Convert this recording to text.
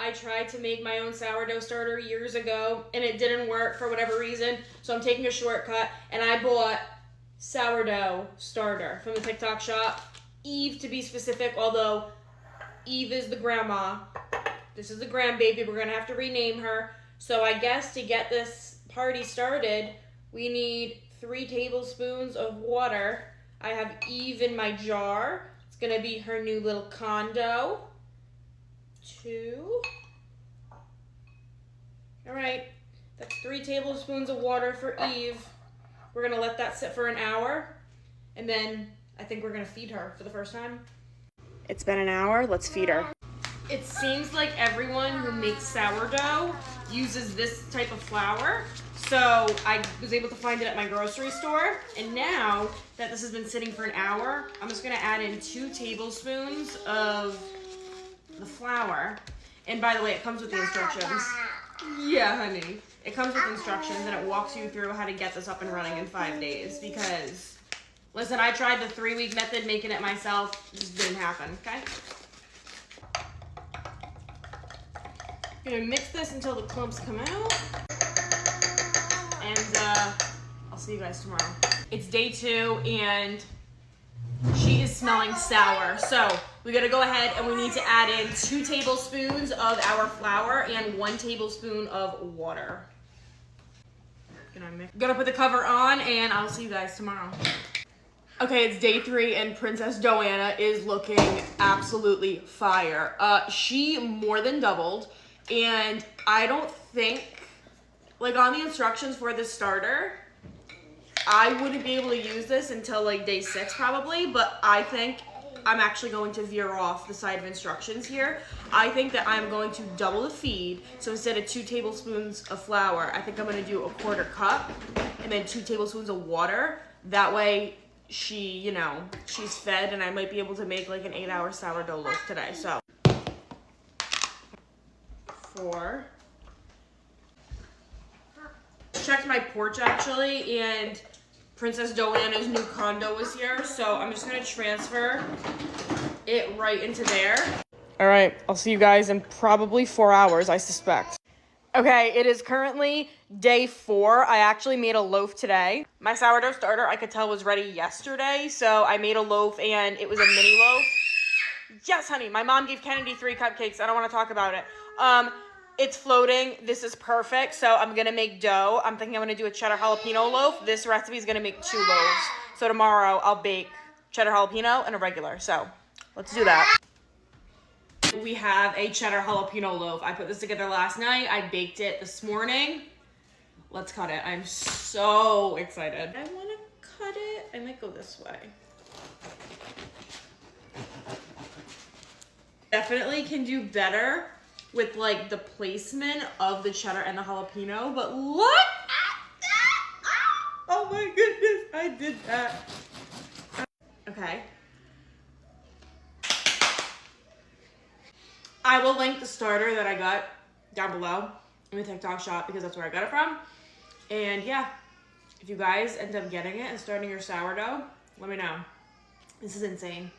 I tried to make my own sourdough starter years ago and it didn't work for whatever reason. So I'm taking a shortcut and I bought sourdough starter from the TikTok shop. Eve to be specific, although Eve is the grandma. This is the grandbaby. We're gonna have to rename her. So I guess to get this party started, we need 3 tablespoons of water. I have Eve in my jar. It's gonna be her new little condo. 2. All right, that's 3 tablespoons of water for Eve. We're gonna let that sit for an hour, and then I think we're gonna feed her for the first time. It's been an hour, let's feed her. It seems like everyone who makes sourdough uses this type of flour. So I was able to find it at my grocery store. And now that this has been sitting for an hour, I'm just gonna add in 2 tablespoons of the flour. And by the way, it comes with the instructions. Yeah, honey. It comes with instructions and it walks you through how to get this up and running in 5 days because, listen, I tried the 3-week method making it myself. It just didn't happen, okay? I'm gonna mix this until the clumps come out. And I'll see you guys tomorrow. It's day 2 and she is smelling sour. So we gotta go ahead and we need to add in 2 tablespoons of our flour and 1 tablespoon of water. Gonna put the cover on and I'll see you guys tomorrow. Okay, it's day 3 and Princess Joanna is looking absolutely fire. She more than doubled and I don't think, like on the instructions for this starter, I wouldn't be able to use this until like day 6 probably, but I think I'm actually going to veer off the side of instructions here. I think that I'm going to double the feed. So instead of 2 tablespoons of flour, I think I'm gonna do a 1/4 cup and then 2 tablespoons of water. That way she, you know, she's fed and I might be able to make like an 8-hour sourdough loaf today, so. 4. Checked my porch actually and Princess Joanna's new condo was here, so I'm just gonna transfer it right into there. All right, I'll see you guys in probably 4 hours, I suspect. Okay, it is currently day 4. I actually made a loaf today. My sourdough starter, I could tell, was ready yesterday, so I made a loaf and it was a mini loaf. Yes, honey, my mom gave Kennedy 3 cupcakes. I don't wanna talk about it. It's floating. This is perfect. So I'm going to make dough. I'm thinking I'm going to do a cheddar jalapeno loaf. This recipe is going to make 2 loaves. So tomorrow I'll bake cheddar jalapeno and a regular. So let's do that. We have a cheddar jalapeno loaf. I put this together last night. I baked it this morning. Let's cut it. I'm so excited. I want to cut it. I might go this way. Definitely can do better with like the placement of the cheddar and the jalapeno, but look at that! Oh my goodness, I did that. Okay. I will link the starter that I got down below in the TikTok shop because that's where I got it from. And yeah, if you guys end up getting it and starting your sourdough, let me know. This is insane.